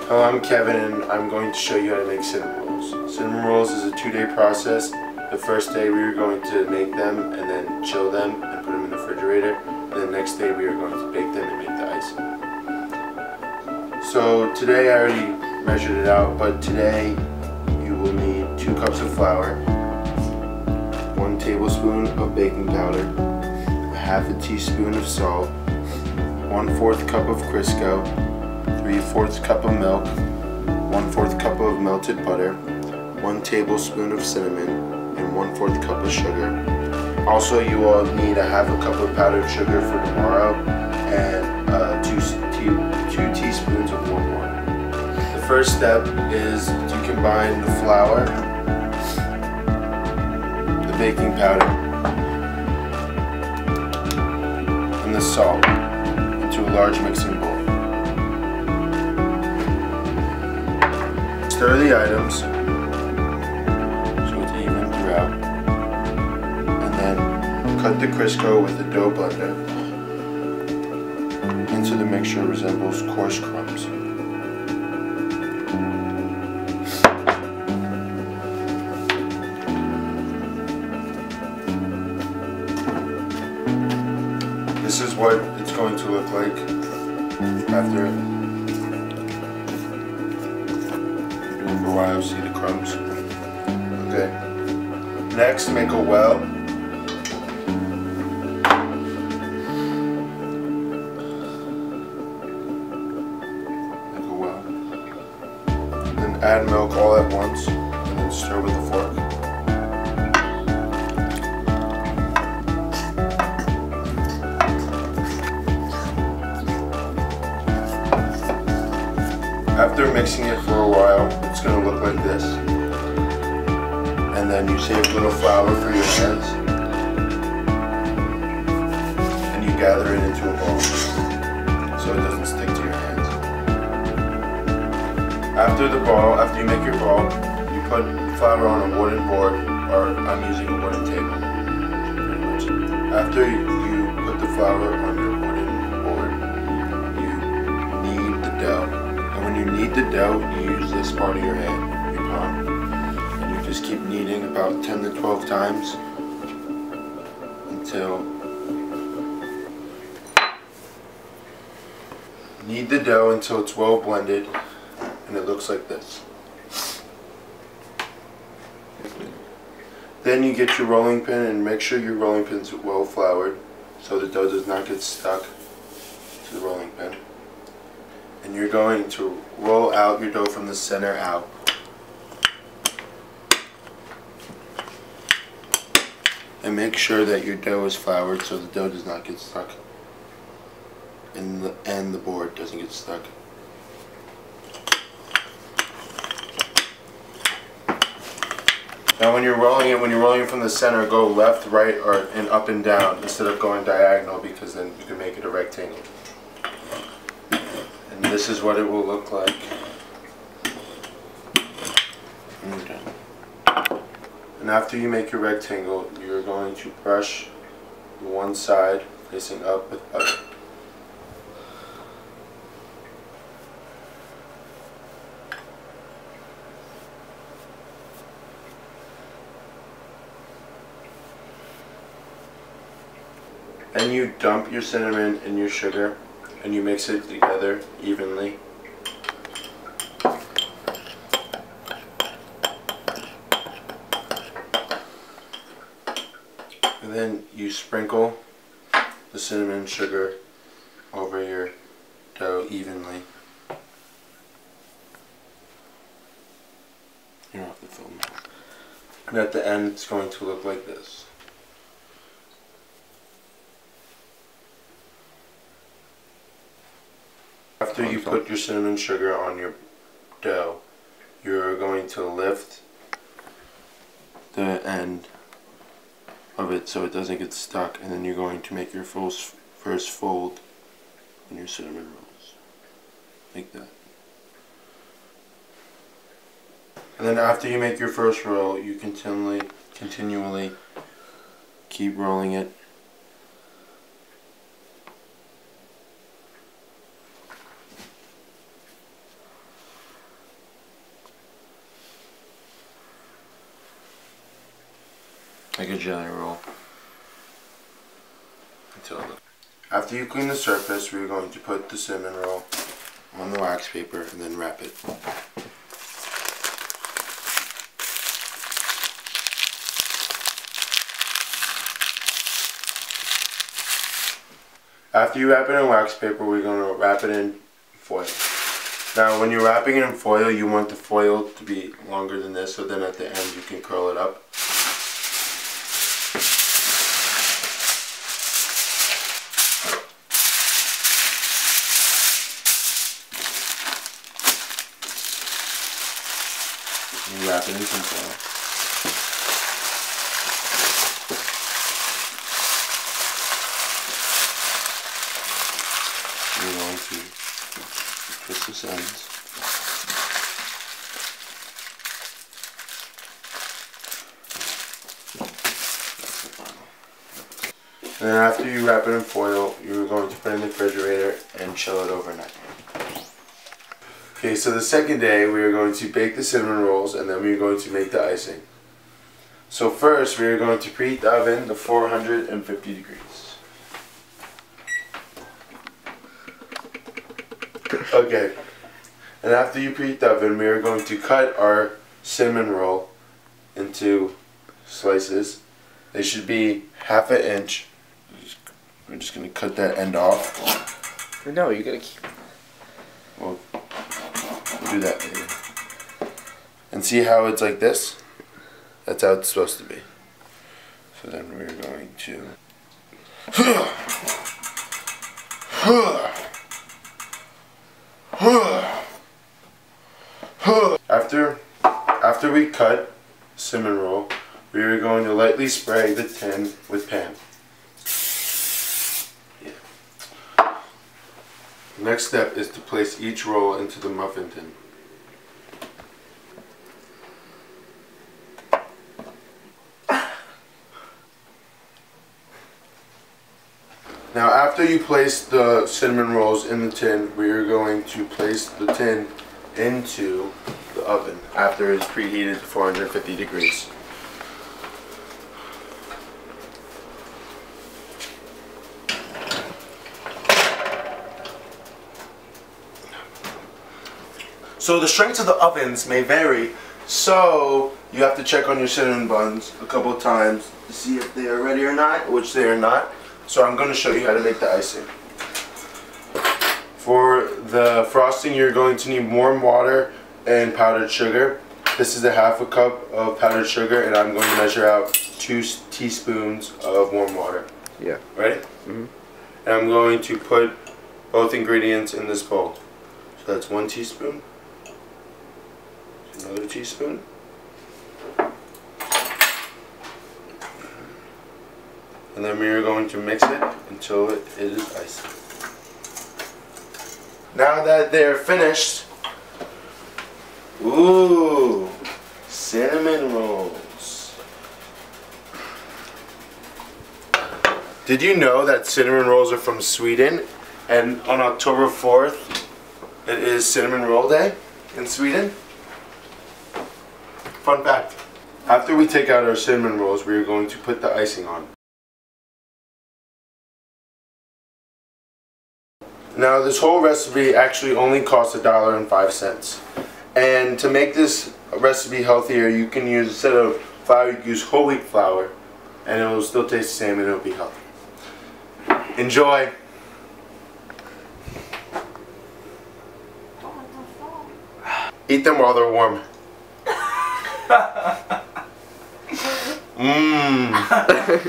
Hello, I'm Kevin and I'm going to show you how to make cinnamon rolls. Cinnamon rolls is a 2-day process. The first day we are going to make them and then chill them and put them in the refrigerator. And the next day we are going to bake them and make the icing. So today I already measured it out, but today you will need 2 cups of flour, 1 tablespoon of baking powder, 1/2 teaspoon of salt, 1/4 cup of Crisco, 3/4 cup of milk, 1/4 cup of melted butter, 1 tablespoon of cinnamon, and 1/4 cup of sugar. Also, you will need 1/2 cup of powdered sugar for tomorrow and 2 teaspoons of warm water. The first step is to combine the flour, the baking powder, and the salt into a large mixing bowl. Stir the items so it's even throughout, and then cut the Crisco with the dough blender until the mixture resembles coarse crumbs. This is what it's going to look like after for a while. See the crumbs. Okay. Next, make a well. Make a well. Then add milk all at once, and then stir with a fork. After mixing it for a while, it's going to look like this. And then you save a little flour for your hands. And you gather it into a ball so it doesn't stick to your hands. After you make your ball, you put flour on a wooden board, or I'm using a wooden table. After you put the flour on your wooden board, you knead the dough. When you knead the dough, you use this part of your hand, your palm, and you just keep kneading about 10 to 12 times until knead the dough until it's well blended, and it looks like this. Then you get your rolling pin and make sure your rolling pin's well floured so the dough does not get stuck to the rolling pin. And you're going to roll out your dough from the center out. And make sure that your dough is floured so the dough does not get stuck. And the board doesn't get stuck. Now when you're rolling it from the center, go left, right, or and up and down instead of going diagonal, because then you can make it a rectangle. And this is what it will look like. And after you make your rectangle, you're going to brush the one side facing up with butter. Then you dump your cinnamon and your sugar, and you mix it together evenly. And then you sprinkle the cinnamon and sugar over your dough evenly. You don't have to film that. And at the end, it's going to look like this. After you put your cinnamon sugar on your dough, you're going to lift the end of it so it doesn't get stuck, and then you're going to make your first fold in your cinnamon rolls, like that. And then after you make your first roll, you continually keep rolling it. like a jelly roll. After you clean the surface, we're going to put the cinnamon roll on the wax paper and then wrap it. After you wrap it in wax paper, we're going to wrap it in foil. Now when you're wrapping it in foil, you want the foil to be longer than this, so then at the end you can curl it up. You wrap it in some foil. You're going to twist this ends. That's the final. And then after you wrap it in foil, you're going to put it in the refrigerator and chill it overnight. Okay, so the second day we are going to bake the cinnamon rolls and then we are going to make the icing. So first we are going to preheat the oven to 450 degrees. Okay, and after you preheat the oven, we are going to cut our cinnamon roll into slices. They should be ½ inch. We're just going to cut that end off. No, you gotta keep. We'll do that later. And see how it's like this? That's how it's supposed to be. So then we're going to After we cut cinnamon roll, we are going to lightly spray the tin with pan. Yeah. Next step is to place each roll into the muffin tin. Now after you place the cinnamon rolls in the tin, we are going to place the tin into the oven after it's preheated to 450 degrees. So the strength of the ovens may vary, so you have to check on your cinnamon buns a couple of times to see if they are ready or not, which they are not. So I'm going to show you how to make the icing. For the frosting, you're going to need warm water and powdered sugar. This is a ½ cup of powdered sugar, and I'm going to measure out 2 teaspoons of warm water. Yeah. Ready? Mm-hmm. And I'm going to put both ingredients in this bowl. So that's 1 teaspoon, another teaspoon, and then we are going to mix it until it is icy. Now that they're finished, ooh, cinnamon rolls. Did you know that cinnamon rolls are from Sweden, and on October 4th it is Cinnamon Roll Day in Sweden? Fun fact. After we take out our cinnamon rolls, we are going to put the icing on. Now this whole recipe actually only costs $1.05. And to make this recipe healthier, you can use, instead of flour, you can use whole wheat flour, and it will still taste the same and it will be healthy. Enjoy! Eat them while they're warm. Mmm.